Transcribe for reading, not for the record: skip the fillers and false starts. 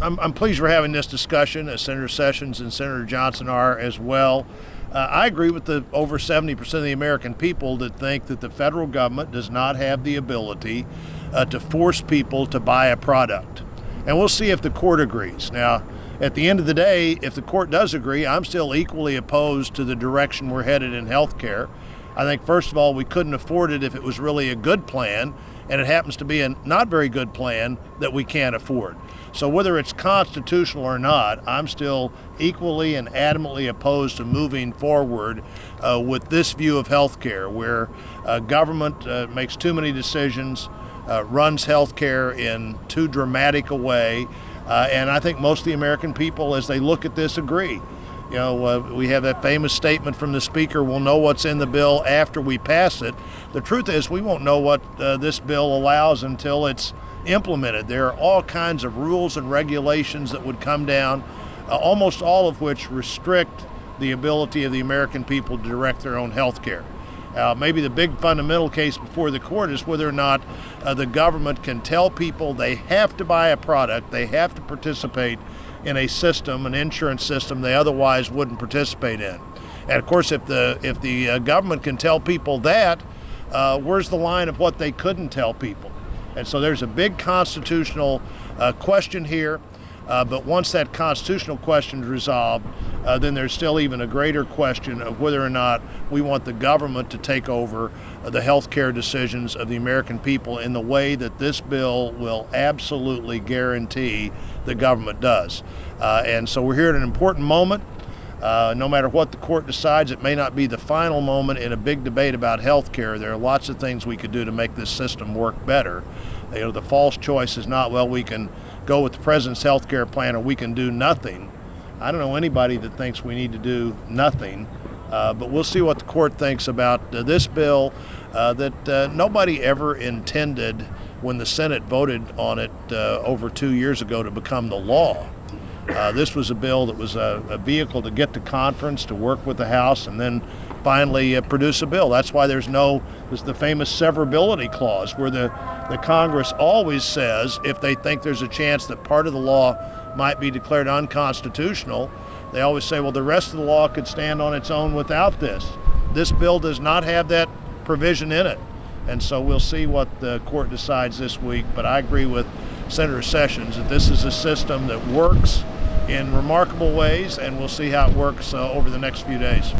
I'm pleased we're having this discussion, as Senator Sessions and Senator Johnson are as well. I agree with the over 70% of the American people that think that the federal government does not have the ability to force people to buy a product. And we'll see if the court agrees. Now, at the end of the day, if the court does agree, I'm still equally opposed to the direction we're headed in health care. I think, first of all, we couldn't afford it if it was really a good plan, and it happens to be a not very good plan that we can't afford. So whether it's constitutional or not, I'm still equally and adamantly opposed to moving forward with this view of health care, where government makes too many decisions, runs health care in too dramatic a way, and I think most of the American people, as they look at this, agree. You know, we have that famous statement from the Speaker, we'll know what's in the bill after we pass it. The truth is, we won't know what this bill allows until it's implemented. There are all kinds of rules and regulations that would come down, almost all of which restrict the ability of the American people to direct their own health care. Maybe the big fundamental case before the court is whether or not the government can tell people they have to buy a product, they have to participate in a system, an insurance system they otherwise wouldn't participate in. And of course, if the government can tell people that, where's the line of what they couldn't tell people? And so there's a big constitutional question here. But once that constitutional question is resolved, then there's still even a greater question of whether or not we want the government to take over the health care decisions of the American people in the way that this bill will absolutely guarantee the government does. And so we're here at an important moment. No matter what the court decides, it may not be the final moment in a big debate about health care. There are lots of things we could do to make this system work better. You know, the false choice is not, well, we can go with the president's health care plan or we can do nothing. I don't know anybody that thinks we need to do nothing, but we'll see what the court thinks about this bill that nobody ever intended when the Senate voted on it over 2 years ago to become the law. This was a bill that was a vehicle to get to conference, to work with the House, and then finally produce a bill. That's why there's the famous severability clause, where the Congress always says if they think there's a chance that part of the law might be declared unconstitutional, they always say, well, the rest of the law could stand on its own without this. This bill does not have that provision in it. And so we'll see what the court decides this week. But I agree with Senator Sessions that this is a system that works in remarkable ways, and we'll see how it works over the next few days.